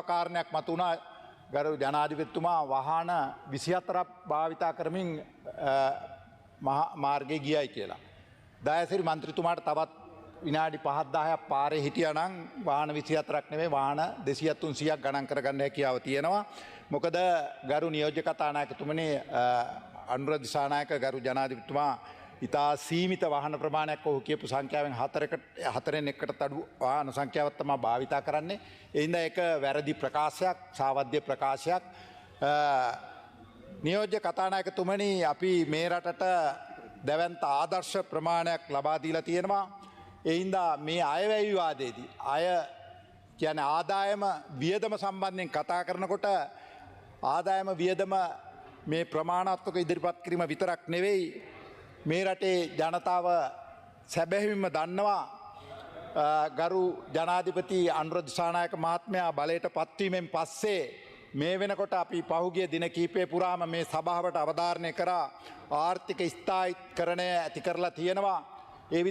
කාරණයක් මතුණා ගරු ජනාධිපතිතුමා වාහන 24ක් භාවිතා කරමින් මාර්ගයේ ගියයි කියලා. දයාසිරි මන්ත්‍රීතුමාට තවත් විනාඩි 5-10ක් පාරේ හිටියා නම් වාහන 24ක් නෙමෙයි වාහන 200-300ක් ගණන් කරගන්න හැකියාව තියෙනවා. මොකද ගරු නියෝජ්‍ය කතානායකතුමනි අනුර දිසානායක ගරු ජනාධිපතිතුමා ඉතා සීමිත වාහන ප්‍රමාණයක් ඔහු කියපු සංඛ්‍යාවෙන් හතරෙන් එකකට අඩු වාහන සංඛ්‍යාවක් තමයි භාවිතා කරන්නේ. ඒ හින්දා ඒක වැරදි ප්‍රකාශයක්, සාවද්‍ය ප්‍රකාශයක්. නියෝජ්‍ය කතානායකතුමනි අපි මේ රටට දැවැන්ත ආදර්ශ ප්‍රමාණයක් ලබා දීලා තියෙනවා. ඒ හින්දා මේ අයවැය විවාදයේදී අය කියන්නේ ආදායම වියදම සම්බන්ධයෙන් කතා කරනකොට ආදායම වියදම මේ ප්‍රමාණාත්මක ඉදිරිපත් කිරීම විතරක් නෙවෙයි මේ රටේ ජනතාව සැබෑවින්ම දන්නවා ගරු ජනාධිපති අනුර දිසානායක මහත්මයා බලයට පත්වීමෙන් පස්සේ මේ වෙනකොට අපි පහුගිය දින කීපය පුරාම මේ සභාවට අවධාරණය කරා ආර්ථික ස්ථායීකරණය ඇති කරලා තියෙනවා. ඒ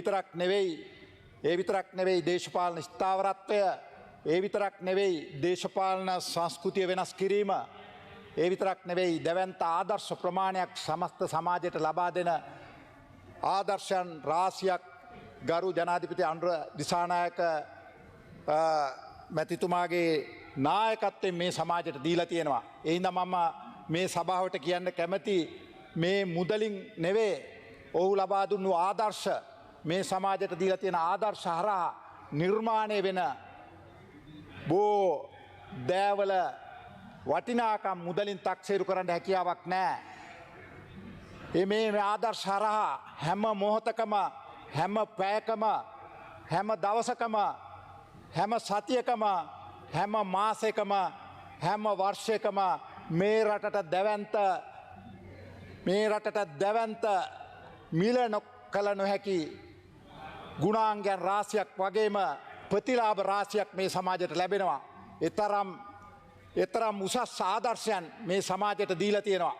විතරක් නෙවෙයි දේශපාලන ස්ථාවරත්වය, ඒ විතරක් නෙවෙයි දේශපාලන සංස්කෘතිය වෙනස් කිරීම, ඒ විතරක් නෙවෙයි දැවැන්ත ආදර්ශ ප්‍රමාණයක් සමස්ත සමාජයට ලබා දෙන ආදර්ශයන් රාශියක් ගරු ජනාධිපති අනුර දිසානායක මැතිතුමාගේ නායකත්වයෙන් මේ සමාජයට දීලා තියෙනවා. ඒ හින්දා මම මේ සභාවට කියන්න කැමති මේ මුදලින් නෙවෙයි ඔහු ලබා දුන්නු ආදර්ශ මේ සමාජයට දීලා තියෙන ආදර්ශ හරහා නිර්මාණය වෙන බෝ දෑවල වටිනාකම් මුදලින් තක්සේරු කරන්න හැකියාවක් නැහැ. මේ ආදර්ශ හරහා හැම මොහොතකම, හැම පැයකම, හැම දවසකම, හැම සතියකම, හැම මාසයකම, හැම වර්ෂයකම මේ රටට දැවැන්ත මිල නොකළ නොහැකි ගුණාංගයන් රාශියක් වගේම ප්‍රතිලාභ රාශියක් මේ සමාජයට ලැබෙනවා. එතරම් උසස් ආදර්ශයන් මේ සමාජයට දීලා තියෙනවා.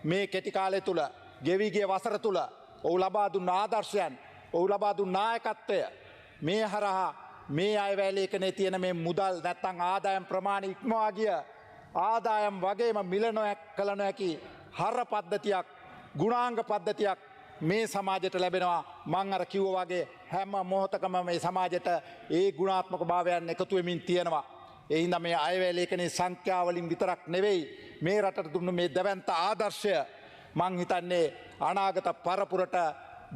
මේ කෙටි කාලය තුල ගෙවි ගිය වසර තුල ඔහු ලබා දුන්න ආදර්ශයන්, ඔහු ලබා දුන්න නායකත්වය මේ හරහා මේ අයවැය ලේඛනයේ තියෙන මේ මුදල් නැත්තම් ආදායම් ප්‍රමාණය ඉක්මවා ගිය ආදායම් වගේම මිල නොකළ නොහැකි හර පද්ධතියක්, ගුණාංග පද්ධතියක් මේ සමාජයට ලැබෙනවා. මං අර කිව්වා වගේ හැම මොහොතකම මේ සමාජයට ඒ ගුණාත්මක භාවයන් එකතු වෙමින් තියෙනවා. ඒ හින්දා මේ අයවැය ලේඛනයේ සංඛ්‍යාවලින් විතරක් නෙවෙයි මේ රටට දුන්න මේ දැවැන්ත ආදර්ශය මං හිතන්නේ අනාගත පරපුරට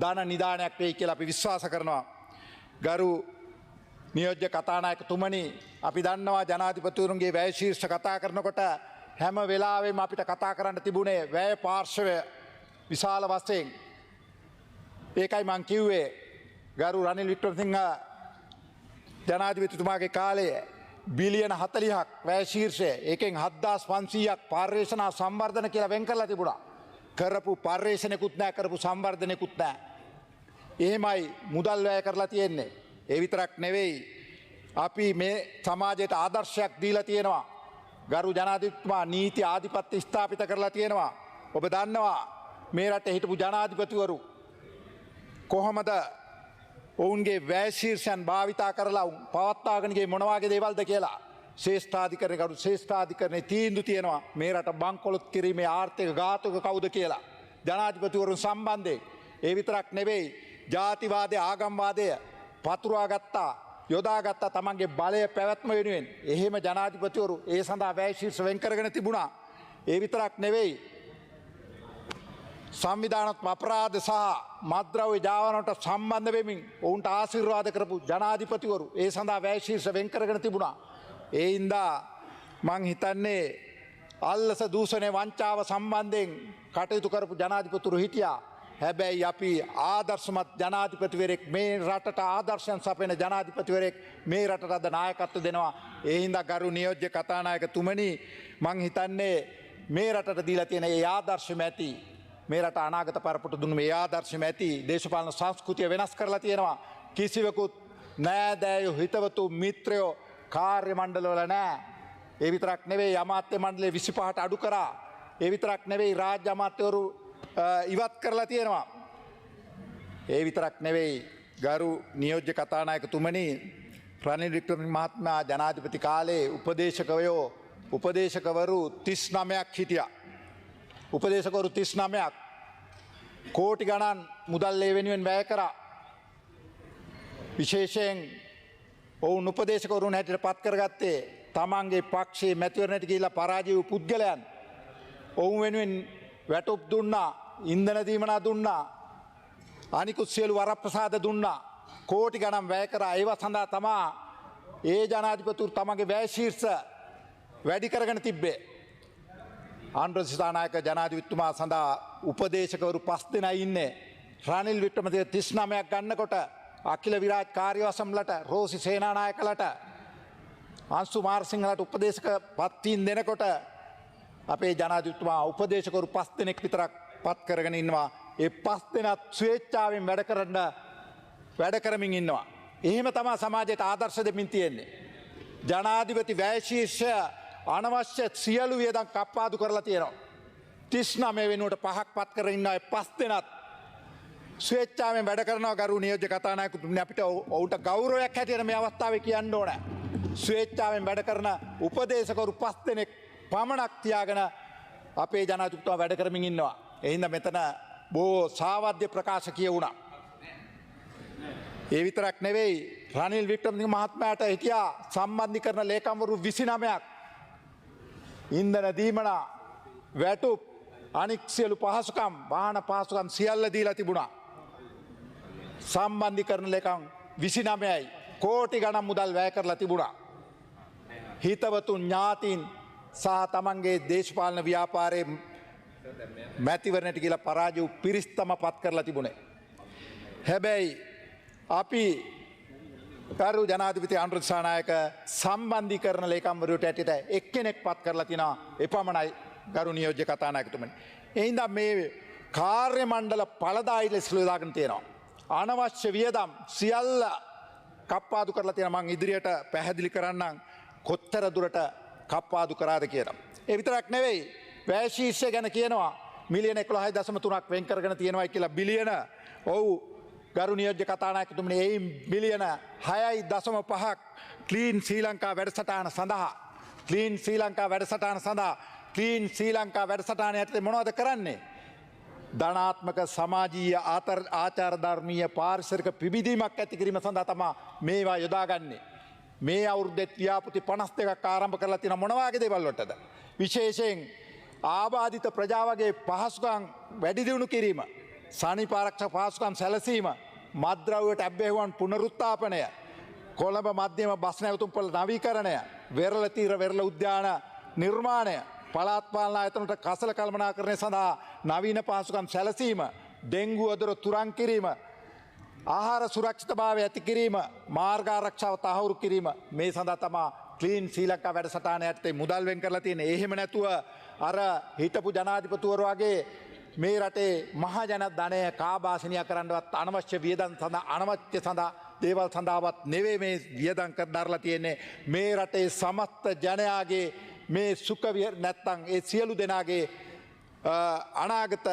ධන නිදානයක් වෙයි කියලා අපි විශ්වාස කරනවා. ගරු නියෝජ්‍ය කතානායකතුමනි, අපි දන්නවා ජනාධිපතිවරුන්ගේ වැය ශීර්ෂ කතා කරනකොට හැම වෙලාවෙම අපිට කතා කරන්න තිබුණේ වැය පාර්ශවය විශාල වශයෙන්. ඒකයි මං කිව්වේ ගරු රනිල් වික්‍රමසිංහ ජනාධිපතිතුමාගේ කාලේ බිලියන 40ක් වැය ශීර්ෂය, ඒකෙන් 7500ක් පර්යේෂණ සංවර්ධන කියලා වෙන් කරලා තිබුණා. කරපු පර්යේෂණෙකුත් නැහැ, කරපු සංවර්ධනෙකුත් නැහැ. එහෙමයි මුදල් වැය කරලා තියෙන්නේ. ඒ විතරක් නෙවෙයි අපි මේ සමාජයට ආදර්ශයක් දීලා තියෙනවා. ගරු ජනාධිපතිතුමා නීති ආධිපත්‍ය ස්ථාපිත කරලා තියෙනවා. ඔබ දන්නවා මේ රටේ හිටපු ජනාධිපතිවරු කොහොමද ඔවුන්ගේ වැය ශීර්ෂයන් භාවිතා කරලා පවත්වාගෙන ගියේ මොන වගේ දේවල්ද කියලා. ශ්‍රේෂ්ඨාධිකරණයේ තීන්දුව තියෙනවා මේ රට බංකොලොත් කිරීමේ ආර්ථික ඝාතක කවුද කියලා ජනාධිපතිවරුන් සම්බන්ධයෙන්. ඒ විතරක් නෙවෙයි ජාතිවාදය, ආගම්වාදය පතුරවා ගත්තා, යොදාගත්තා තමන්ගේ බලය පැවැත්ම වෙනුවෙන්. එහෙම ජනාධිපතිවරු ඒ සඳහා වැය ශීර්ෂ වෙන් කරගෙන තිබුණා. ඒ විතරක් නෙවෙයි සංවිධානාත්මක අපරාධ සහ මත්ද්‍රව්‍ය ජාවාරමට සම්බන්ධ වෙමින් ඔවුන්ට ආශිර්වාද කරපු ජනාධිපතිවරු ඒ සඳහා වැය ශීර්ෂ වෙන් කරගෙන තිබුණා. ඒ හින්දා මං හිතන්නේ අල්ලස දූෂණය වංචාව සම්බන්ධයෙන් කටයුතු කරපු ජනාධිපතිවරු හිටියා. හැබැයි අපි ආදර්ශමත් ජනාධිපතිවරයෙක්, මේ රටට ආදර්ශයන් සපයන ජනාධිපතිවරයෙක් මේ රටට අද නායකත්ව දෙනවා. ඒ හින්දා ගරු නියෝජ්‍ය කතානායකතුමනි, මං හිතන්නේ මේ රටට දීලා තියෙන ඒ ආදර්ශෙම ඇති, මේ රට අනාගත පරපුරට දුන්නු මේ ආදර්ශෙම ඇති දේශපාලන සංස්කෘතිය වෙනස් කරලා තියෙනවා. කිසිවෙකුත් නෑදෑයෝ, හිතවතු, මිත්‍රයෝ කාර්ය මණ්ඩලවල නෑ. ඒ විතරක් නෙවෙයි අමාත්‍ය මණ්ඩලය 25ට අඩු කරා. ඒ විතරක් නෙවෙයි රාජ්‍ය අමාත්‍යවරු ඉවත් කරලා තියෙනවා. ඒ විතරක් නෙවෙයි ගරු නියෝජ්‍ය කතානායකතුමනි, රනිල් වික්‍රමසිංහ මහත්මයා ජනාධිපති කාලේ උපදේශකවරු 39ක් හිටියා. උපදේශකවරු 39ක් කෝටි ගණන් මුදල් ඒ වෙනුවෙන් වැය කරා. විශේෂයෙන් ඔවුන් උපදේශකවරුන් හැටියට පත් කරගත්තේ තමන්ගේ පක්ෂයේ මැතිවරණයට ගිහිල්ලා පරාජය වූ පුද්ගලයන්. ඔවුන් වෙනුවෙන් වැටුප් දුන්නා, ඉන්ධන දීමනා දුන්නා, අනිකුත් සියලු වරප්‍රසාද දුන්නා. කෝටි ගණන් වැය කරා. ඒව සඳහා තමා ඒ ජනාධිපතිවරු තමන්ගේ වැය ශීර්ෂ වැඩි කරගෙන තිබ්බේ. ආණ්ඩුව දිසානායක ජනාධිපතිතුමා සඳහා උපදේශකවරු 5 දෙනා ඉන්නේ. රනිල් වික්‍රමසිංහ 39ක් ගන්නකොට අකිල විරාජ් කාර්යවසම්ලට, රෝසි සේනානායකලට, අංශු මාරසිංහලට උපදේශක පත්වීම් දෙනකොට අපේ ජනාධිපතිතුමා උපදේශකවරු 5 දෙනෙක් විතරක් පත් කරගෙන ඉන්නවා. ඒ 5 දෙනාත් ස්වේච්ඡාවෙන් වැඩ කරමින් ඉන්නවා. එහෙම තමයි සමාජයට ආදර්ශ දෙමින් තියෙන්නේ. ජනාධිපති වැය ශීර්ෂය අනවශ්‍ය සියලු වියදම් කප්පාදු කරලා තියෙනවා. 39 වෙනුවට 5ක් පත් කරගෙන ඉන්නවා. 5 දෙනාත් ස්වේච්ඡාවෙන් වැඩ කරනවා. ගරු නියෝජ්‍ය කතානායකතුමනි, අපිට ඔවුන්ට ගෞරවයක් හැටියට මේ අවස්ථාවේ කියන්න ඕන. ස්වේච්ඡාවෙන් වැඩ කරන උපදේශකවරු 5 දෙනෙක් පමණක් තියාගෙන අපේ ජනාධිපතිතුමා වැඩ කරමින් ඉන්නවා. ඒ හින්දා මෙතන බොහෝ සාවද්‍ය ප්‍රකාශ කියවුණා. ඒ විතරක් නෙවෙයි, රනිල් වික්‍රමසිංහ මහත්මයාට හිටියා සම්බන්ධීකරණ ලේකම්වරු 29ක්. ඉන්ධන දීමනා, වැටුප්, අනික් සියලු පහසුකම්, වාහන පහසුකම් සියල්ල දීලා තිබුණා. සම්බන්ධීකරණ ලේකම් 29යි කෝටි ගණන් මුදල් වැය කරලා තිබුණා. හිතවතුන්, ඥාතීන් සහ තමන්ගේ දේශපාලන ව්‍යාපාරයේ මැතිවරණයට කියලා පරාජය වූ පිරිස් තම පත් කරලා තිබුණේ. හැබැයි අපි කරු ජනාධිපති ආණ්ඩුව දිසානායක සම්බන්ධීකරණ ලේකම්වරයාට ඇටියට එක්කෙනෙක් පත් කරලා තිනා. එපමණයි ගරු නියෝජ්‍ය කතානායකතුමනි. ඒ හින්දා මේ කාර්ය මණ්ඩල පළදායි ලෙස යොදාගෙන තියෙනවා. අනවශ්‍ය වියදම් සියල්ල කප්පාදු කරලා තියෙනවා. මම ඉදිරියට පැහැදිලි කරන්නම් කොතර දුරට කප්පාදු කරාද කියලා. ඒ විතරක් නෙවෙයි, වැය ශීර්ෂය ගැන කියනවා මිලියන 11.3ක් වෙන් කරගෙන තියෙනවා කියලා. බිලියන ඔව් ගරු නියෝජ්‍ය කතානායකතුමනි, ඒ බිලියන 6.5ක් ක්ලීන් ශ්‍රී ලංකා වැඩසටහන සඳහා ක්ලීන් ශ්‍රී ලංකා වැඩසටහන යටතේ මොනවද කරන්නේ? ධනාත්මක, සමාජීය, ආචාර ධර්මීය, පාරිසරික පිබිදීමක් ඇති කිරීම සඳහා තමයි මේවා යොදාගන්නේ. මේ අවුරුද්දේ ව්‍යාපෘති 52ක් ආරම්භ කරලා තියෙන මොන වගේ දේවල් වලටද? විශේෂයෙන් ආබාධිත ප්‍රජාවගේ පහසුකම් වැඩි දියුණු කිරීම, සනීපාරක්ෂක පහසුකම් සැලසීම, මත්ද්‍රව්‍යයට ඇබ්බැහිවන් පුනරුත්ථාපනය, කොළඹ මධ්‍යම බස් නැවතුම්පොළ නවීකරණය, වෙරළ තීර වෙරළ උද්‍යාන නිර්මාණය, පළාත් පාලන ආයතනට කසල කළමනාකරණය සඳහා නවීන පහසුකම් සැලසීම, ඩෙංගු වදුර තුරන් කිරීම, ආහාර සුරක්ෂිතභාවය ඇති කිරීම, මාර්ග ආරක්ෂාව තහවුරු කිරීම, මේ සඳහා තමයි ක්ලීන් ශ්‍රී ලංකා වැඩසටහන යටතේ මුදල් වෙන් කරලා තියෙන්නේ. එහෙම නැතුව අර හිටපු ජනාධිපතිවරු වගේ මේ රටේ මහා ජන ධනය කාබාසිනියා කරන්නවත් අනවශ්‍ය වියදම් සඳහා අනවශ්‍ය දේවල් සඳහාවත් නෙවෙයි මේ වියදම් කරලා තියෙන්නේ. මේ රටේ සමස්ත ජනයාගේ මේ සුඛ නැත්තම් ඒ සියලු දෙනාගේ අනාගත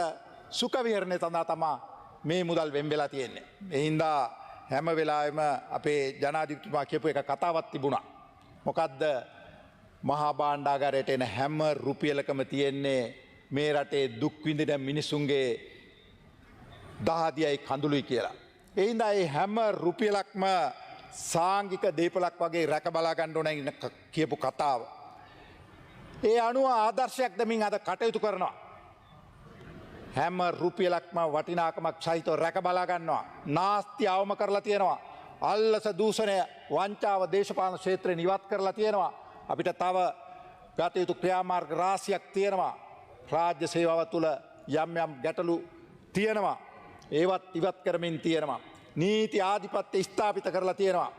සුඛ විහරණය සඳහා තමයි මේ මුදල් වෙන් වෙලා තියෙන්නේ. ඒ හින්දා හැම වෙලාවෙම අපේ ජනාධිපතිතුමා කියපු එක කතාවක් තිබුණා. මොකද්ද? මහා භාණ්ඩාගාරයට එන හැම රුපියලකම තියෙන්නේ මේ රටේ දුක් විඳින මිනිසුන්ගේ දහදියයි කඳුළුයි කියලා. ඒ හින්දා මේ හැම රුපියලක්ම සාංගික දීපලක් වගේ රැක බලා ගන්න ඕන කියපු කතාව. ඒ අනුව ආදර්ශයක් දෙමින් අද කටයුතු කරනවා. හැම රුපියලක්ම වටිනාකමක් සහිතව රැක බලා ගන්නවා. නාස්ති අවම කරලා තියෙනවා. අල්ලස දූෂණය, වංචාව දේශපාලන ක්ෂේත්‍රයෙන් ඉවත් කරලා තියෙනවා. අපිට තව ගත යුතු ක්‍රියාමාර්ග රාශියක් තියෙනවා. රාජ්‍ය සේවාව තුළ යම් ගැටලු තියෙනවා. ඒවත් ඉවත් කරමින් තියෙනවා. නීති ආධිපත්‍ය ස්ථාපිත කරලා තියෙනවා.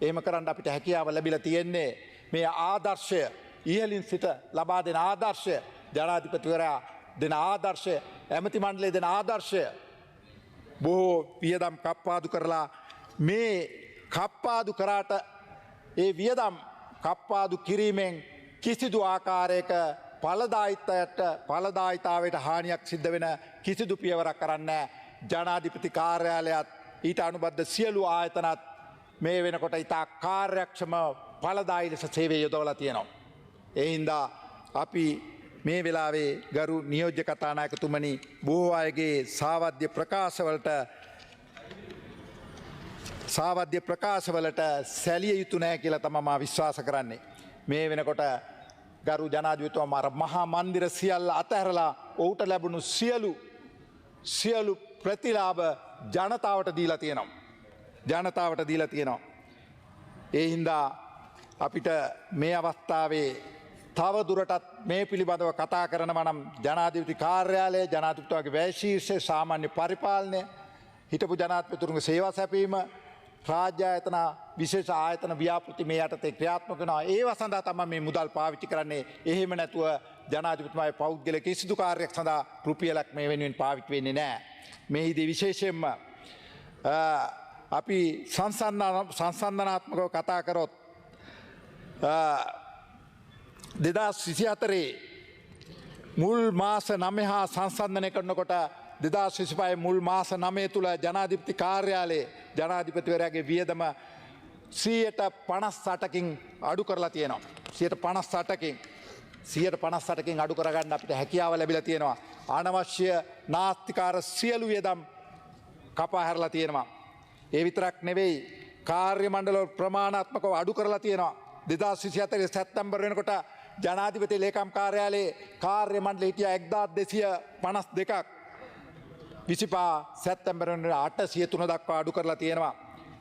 එහෙම කරන්න අපිට හැකියාව ලැබිලා තියෙන්නේ මේ ආදර්ශය, ඉහළින් සිට ලබා දෙන ආදර්ශය, ජනාධිපතිවරයා දෙන ආදර්ශය, ඇමති මණ්ඩලය දෙන ආදර්ශය. බොහෝ වියදම් කප්පාදු කරලා මේ කප්පාදු කරාට ඒ වියදම් කප්පාදු කිරීමෙන් කිසිදු ආකාරයක ඵලදායිතාවයට හානියක් සිද්ධ වෙන කිසිදු පියවරක් කරන්නේ ජනාධිපති කාර්යාලයත් ඊට අනුබද්ධ සියලු ආයතනත් මේ වෙනකොට ඉතා කාර්යක්ෂම ඵලදායී ලෙස සේවය යොදවලා තියෙනවා. ඒ හින්දා අපි මේ වෙලාවේ ගරු නියෝජ්‍ය කතානායකතුමනි බොහෝ අයගේ සාවද්‍ය ප්‍රකාශවලට සැලිය යුතු නැහැ කියලා තමයි මා විශ්වාස කරන්නේ. මේ වෙනකොට ගරු ජනාධිපතිතුමා මහා මන්දිර සියල්ල අතහැරලා ඔහුට ලැබුණු සියලු ප්‍රතිලාභ ජනතාවට දීලා තියෙනවා. ඒ හින්දා අපිට මේ අවස්ථාවේ තව දුරටත් මේ පිළිබඳව කතා කරනවා නම් ජනාධිපති කාර්යාලය, ජනාධිපතිතුමාගේ වැය ශීර්ෂය, සාමාන්‍ය පරිපාලනය, හිටපු ජනාධිපතිතුරුන්ගේ සේවා සැපීම, රාජ්‍ය ආයතන, විශේෂ ආයතන ව්‍යාපෘති මේ යටතේ ක්‍රියාත්මක වෙනවා. ඒව සඳහා තමයි මේ මුදල් පාවිච්චි කරන්නේ. එහෙම නැතුව ජනාධිපතිතුමාගේ පෞද්ගලික කිසිදු කාර්යයක් සඳහා රුපියලක් මේ වෙනුවෙන් පාවිච්චි වෙන්නේ නැහැ. මේහිදී විශේෂයෙන්ම අපි සංසන්දනාත්මකව කතා කරොත් 2024 මුල් මාස 9 හා සංසන්දනය කරනකොට 2025 මුල් මාස 9 තුල ජනාධිපති කාර්යාලයේ ජනාධිපතිවරයාගේ වියදම 58%කින් අඩු කරලා තියෙනවා. 58%කින් අඩු කරගන්න අපිට හැකියාව ලැබිලා තියෙනවා. අනවශ්‍ය නාස්තිකාර සියලු වියදම් කපා හැරලා තියෙනවා. ඒ විතරක් නෙවෙයි කාර්ය මණ්ඩල ප්‍රමාණාත්මකව අඩු කරලා තියෙනවා. 2024 සැප්තැම්බර් වෙනකොට ජනාධිපති ලේකම් කාර්යාලයේ කාර්ය මණ්ඩලය හිටියා 1252ක්. 25 සැප්තැම්බර් 803 දක්වා අඩු කරලා තියෙනවා.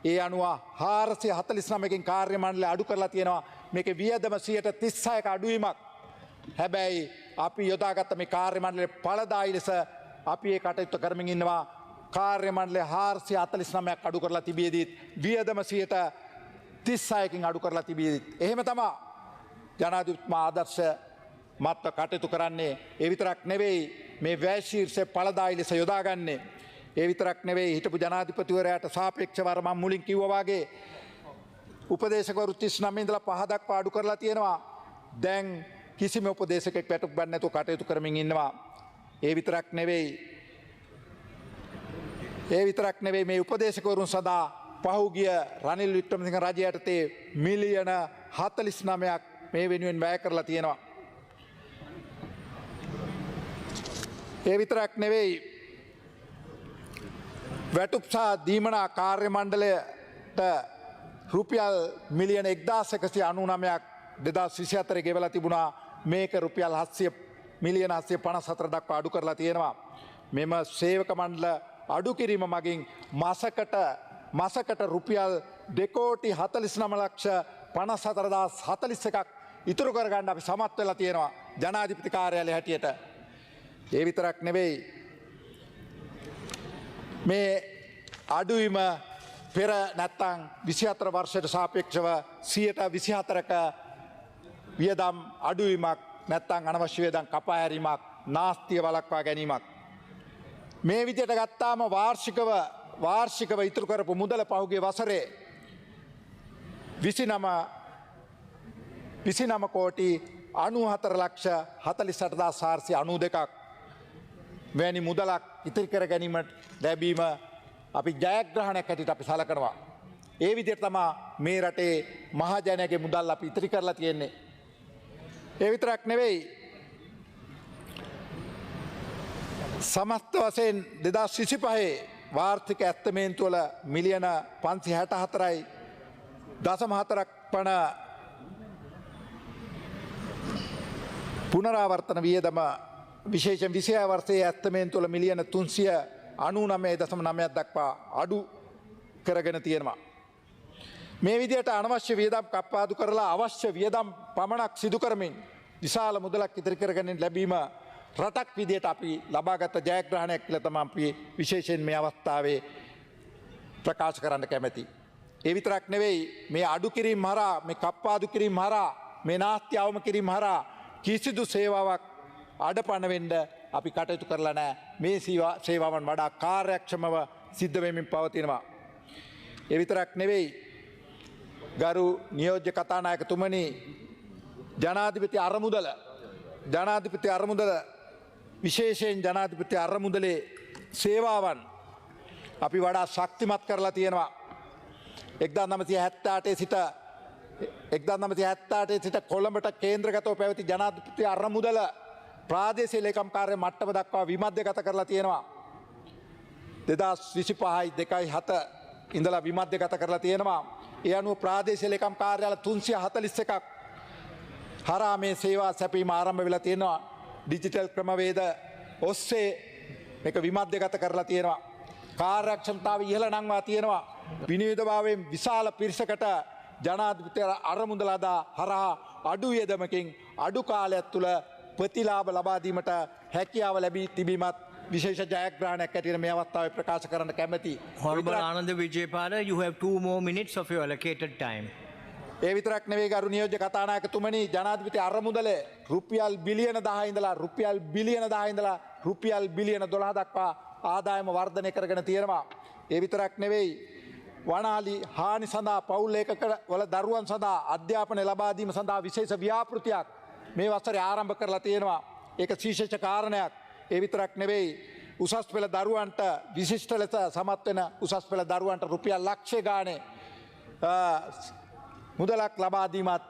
ඒ අනුව 449කින් කාර්ය මණ්ඩලය අඩු කරලා තියෙනවා. මේකේ වියදම 36ක අඩුවීමක්. හැබැයි අපි යොදාගත්ත මේ කාර්ය මණ්ඩලයේ ඵලදායී ලෙස අපි ඒ කටයුතු කරමින් ඉන්නවා. කාර්ය මණ්ඩලය 449ක් අඩු කරලා තිබියදීත් වියදම 36කින් අඩු කරලා තිබියදීත් එහෙම තමයි ජනාධිපතිතුමා ආදර්ශ මත්ව කටයුතු කරන්නේ. ඒ විතරක් නෙවෙයි මේ වැය ශීර්ෂය ඵලදායී ලෙස යොදාගන්නේ. ඒ විතරක් නෙවෙයි හිටපු ජනාධිපතිවරයාට සාපේක්ෂව මම මුලින් කිව්වා වගේ උපදේශකවරු 39 ඉඳලා 5 දක්වා අඩු කරලා තියෙනවා. දැන් කිසිම උපදේශකෙක් වැටුප් ගන්න නැතුව කටයුතු කරමින් ඉන්නවා. ඒ විතරක් නෙවෙයි මේ උපදේශකවරුන් සදා පහුගිය රනිල් වික්‍රමසිංහ රජය යටතේ මිලියන 49ක් මේ වෙනුවෙන් වැය කරලා තියෙනවා. ඒ විතරක් නෙවෙයි වැටුප් සහ දීමනා කාර්ය මණ්ඩලයට රුපියල් මිලියන 1199ක් 2024 ගෙවලා තිබුණා. මේක රුපියල් මිලියන 754 දක්වා අඩු කරලා තියෙනවා. මෙම සේවක මණ්ඩල අඩු කිරීම මගින් මාසකට රුපියල් 2,49,54,041ක් ඉතුරු කරගන්න අපි සමත් වෙලා තියෙනවා ජනාධිපති කාර්යාලය හැටියට. ඒ විතරක් නෙවෙයි මේ අඩුවීම පෙර නැත්තං 24 වර්ෂයට සාපේක්ෂව 24%ක වියදම් අඩුවීමක් නැත්තං අනවශ්‍ය වියදම් කපා හැරීමක් නාස්තිය වළක්වා ගැනීමක්. මේ විදිහට ගත්තාම වාර්ෂිකව ඉතුරු කරපු මුදල පහුගිය වසරේ 29 කෝටි 94,48,492ක් වැනි මුදලක් ඉතිරි කර ගැනීමට ලැබීම අපි ජයග්‍රහණයක් හැටියට අපි සලකනවා. ඒ විදිහට තමයි මේ රටේ මහජනයාගේ මුදල් අපි ඉතිරි කරලා තියෙන්නේ. ඒ විතරක් නෙවෙයි සමස්ත වශයෙන් 2025 වාර්ෂික ඇත්තමේන්තු වල මිලියන 564.4ක් පණ පුනරාවර්තන වියදම විශේෂයෙන් 26 වර්ෂයේ ඇත්තමේන්තු වල මිලියන 399.9ක් දක්වා අඩු කරගෙන තියෙනවා. මේ විදිහට අනවශ්‍ය වියදම් කප්පාදු කරලා අවශ්‍ය වියදම් පමණක් සිදු කරමින් විශාල මුදලක් ඉදිරි කරගෙන ලැබීම රටක් විදිහට අපි ලබාගත් ජයග්‍රහණයක් කියලා තමයි අපි විශේෂයෙන් මේ අවස්ථාවේ ප්‍රකාශ කරන්න කැමැති. ඒ විතරක් නෙවෙයි මේ අඩු කිරීම හරහා මේ කප්පාදු කිරීම හරහා මේ නාස්ති අවම කිරීම හරහා කිසිදු සේවාවක් අඩපණ වෙන්න අපි කටයුතු කරලා නැහැ. මේ සේවාවන් වඩා කාර්යක්ෂමව සිද්ධ වෙමින් පවතිනවා. ඒ විතරක් නෙවෙයි ගරු නියෝජ්‍ය කතානායකතුමනි ජනාධිපති අරමුදල විශේෂයෙන් ජනාධිපති අරමුදලේ සේවාවන් අපි වඩා ශක්තිමත් කරලා තියෙනවා. 1978 සිට 1978 සිට කොළඹට කේන්ද්‍රගතව පැවති ජනාධිපති අරමුදල ප්‍රාදේශීය ලේකම් කාර්ය මට්ටම දක්වා විමධ්‍යගත කරලා තියෙනවා. 2025යි 2.7 ඉඳලා විමධ්‍යගත කරලා තියෙනවා. ඒ අනුව ප්‍රාදේශීය ලේකම් කාර්යාල 341ක් හරහා මේ සේවා සැපීම ආරම්භ වෙලා තියෙනවා. ඩිජිටල් ක්‍රමවේද ඔස්සේ මේක විමධ්‍යගත කරලා තියෙනවා. කාර්යක්ෂමතාව ඉහළ නංවා තියෙනවා. විනිවිදභාවයෙන් විශාල පිරිසකට ජනාධිපති අරමුදලදා හරහා අඩු වියදමකින් අඩු කාලයක් තුළ ප්‍රතිලාභ ලබා දීමට හැකියාව ලැබී තිබීමත් විශේෂ ජයග්‍රහණයක් ඇටියට මේ අවස්ථාවේ ප්‍රකාශ කරන්න කැමැති. Honorable Ananda Vijaypada, you have 2 more minutes of your allocated time. ඒ විතරක් නෙවෙයි ගරු නියෝජ්‍ය කතානායකතුමනි, ජනාධිපති අරමුදල රුපියල් බිලියන 10 ඉඳලා රුපියල් බිලියන 10 ඉඳලා රුපියල් බිලියන 12 දක්වා ආදායම වර්ධනය කරගෙන තියෙනවා. ඒ විතරක් නෙවෙයි වනාලි හානි සඳහා පවුල් ඒකකවල දරුවන් සඳහා අධ්‍යාපනය ලබා දීම සඳහා විශේෂ ව්‍යාපෘතියක් මේ වසරේ ආරම්භ කරලා තියෙනවා. ඒක විශේෂ කාරණයක්. ඒ විතරක් නෙවෙයි උසස් පෙළ දරුවන්ට විශිෂ්ට ලෙස සමත් වෙන උසස් පෙළ දරුවන්ට රුපියල් ලක්ෂ ගානේ මුදලක් ලබා දීමත්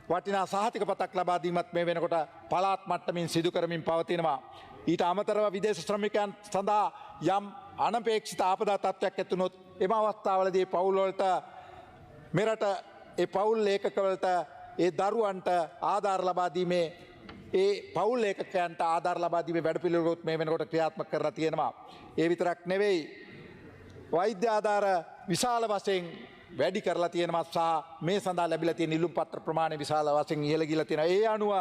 වටිනා සහතික පතක් ලබා දීමත් මේ වෙනකොට පළාත් මට්ටමින් සිදු කරමින් පවතිනවා. ඊට අමතරව විදේශ ශ්‍රමිකයන් සඳහා යම් අනපේක්ෂිත ආපදා තත්ත්වයක් ඇතිවුණොත් එම අවස්ථාවලදී පවුල් වලට මෙරට ඒ පවුල් ඒකකවලට ඒ දරුවන්ට ආධාර ලබා දීමේ ඒ පවුල් ඒකකයන්ට ආධාර ලබා දීමේ වැඩපිළිවෙලකුත් මේ වෙනකොට ක්‍රියාත්මක කරලා තියෙනවා. ඒ විතරක් නෙවෙයි වෛද්‍ය ආධාර විශාල වශයෙන් වැඩි කරලා තියෙනවා සහ මේ සඳහා ලැබිලා තියෙන ඉල්ලුම් පත්‍ර ප්‍රමාණය විශාල වශයෙන් ඉහළ ගිහිලා තියෙනවා. ඒ අනුව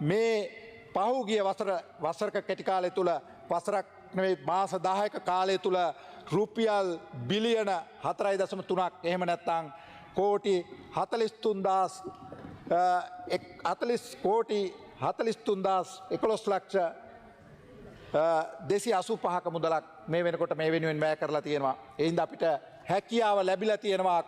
මේ පහුගිය වසරක කෙටි කාලය තුල වසරක් නෙවෙයි මාස 10ක කාලය තුල රුපියල් බිලියන 4.3ක් එහෙම නැත්නම් කෝටි 43285ක මුදලක් මේ වෙනකොට මේ වෙනුවෙන් වැය කරලා තියෙනවා. ඒ හින්දා අපිට හැකියාව ලැබිලා තියෙනවා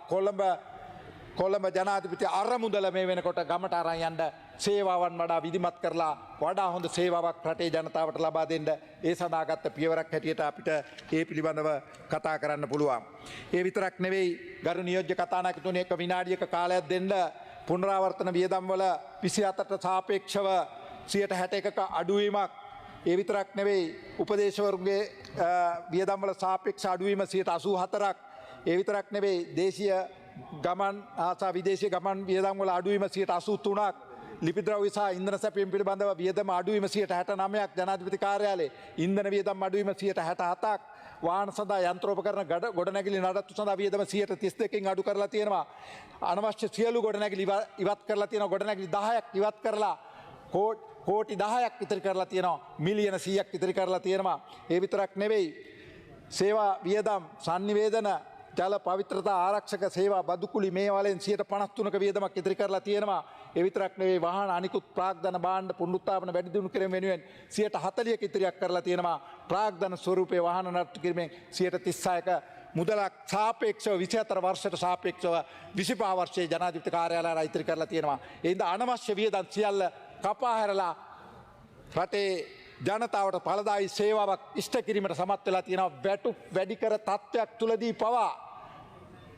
කොළඹ ජනාධිපති අරමුදල මේ වෙනකොට ගමට අරන් යන්න සේවාවන් වඩා විධිමත් කරලා වඩා හොඳ සේවාවක් රටේ ජනතාවට ලබා දෙන්න ඒ සඳහා ගත්ත පියවරක් හැටියට අපිට ඒ පිළිබඳව කතා කරන්න පුළුවන්. ඒ විතරක් නෙවෙයි ගරු නියෝජ්‍ය කතානායකතුමනි, එක විනාඩියක කාලයක් දෙන්න පුනරාවර්තන වියදම් වල 27ට සාපේක්ෂව 61ක අඩුවීමක්. ඒ විතරක් නෙවෙයි උපදේශවරුන්ගේ වියදම් වල සාපේක්ෂ අඩුවීම 84ක්. ඒ විතරක් නෙවෙයි දේශීය ගමන් ආසා විදේශීය ගමන් වියදම් වල අඩුවීම 83ක්. ලිපිද්‍රව්‍ය සහ ඉන්ධන සැපයීම පිළිබඳව වියදම අඩුවීම 69ක්. ජනාධිපති කාර්යාලයේ ඉන්ධන වියදම් අඩුවීම 67ක්. වාහන සඳහා යන්ත්‍රෝපකරණ ගොඩනැගිලි නඩත්තු සඳහා වියදම 32කින් අඩු කරලා තියෙනවා. අනවශ්‍ය සියලු ගොඩනැගිලි ඉවත් කරලා තියෙනවා. ගොඩනැගිලි 10ක් ඉවත් කරලා කෝටි 10ක් ඉතිරි කරලා තියෙනවා. මිලියන 100ක් ඉතිරි කරලා තියෙනවා. ඒ විතරක් නෙවෙයි සේවා වියදම් sannivedana ජල පවිත්‍රතා ආරක්ෂක සේවා බදුකුලි මේ වලින් 53ක වියදමක් ඉදිරි කරලා තියෙනවා. ඒ විතරක් නෙවෙයි වාහන අනිකුත් ප්‍රාග්ධන භාණ්ඩ පුනරුත්ථාපන වැඩි දියුණු කිරීම වෙනුවෙන් 40ක ඉදිරියක් කරලා තියෙනවා. ප්‍රාග්ධන ස්වරූපයේ වාහන නඩත්තු කිරීමෙන් 36ක මුදලක් සාපේක්ෂව 24 වර්ෂයට සාපේක්ෂව 25 වර්ෂයේ ජනාධිපති කාර්යාලය ඉදිරි කරලා තියෙනවා. ඒ හින්දා අනවශ්‍ය වියදම් සියල්ල කපා හැරලා රටේ ජනතාවට ඵලදායී සේවාවක් ඉෂ්ට කිරීමට සමත් වෙලා තියෙනවා. වැටුප් වැඩි කර තත්ත්වයක් තුලදී පවා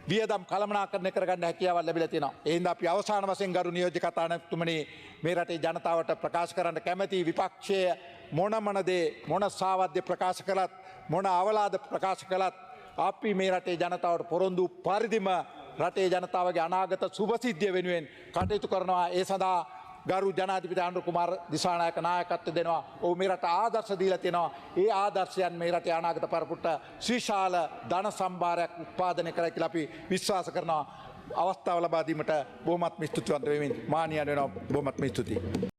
වියදම් කළමනාකරණය කරගන්න හැකියාවක් ලැබිලා තියෙනවා. ඒ හින්දා අපි අවසාන වශයෙන් ගරු නියෝජ්‍ය කතානායකතුමනි මේ රටේ ජනතාවට ප්‍රකාශ කරන්න කැමැති විපක්ෂයේ මොන දේ මොන සාවද්‍ය ප්‍රකාශ කළත් මොන අවලාද ප්‍රකාශ කළත් අපි මේ රටේ ජනතාවට පොරොන්දු පරිදිම රටේ ජනතාවගේ අනාගත සුභසිද්ධිය වෙනුවෙන් කටයුතු කරනවා. ඒ සඳහා ගරු ජනාධිපති ආණ්ඩු කුමාර දිසානායක නායකත්වය දෙනවා. ඔහු මේ රට ආදර්ශ දීලා තියෙනවා. ඒ ආදර්ශයන් මේ රටේ අනාගත පරපුරට ශීශාල ධන සම්භාරයක් උත්පාදනය කරයි කියලා අපි විශ්වාස කරනවා. අවස්ථාව ලබා දීමට බොහොමත්ම ස්තුතිවන්ත වෙමින් මානියන් වෙනවා. බොහොමත්ම ස්තුතියි.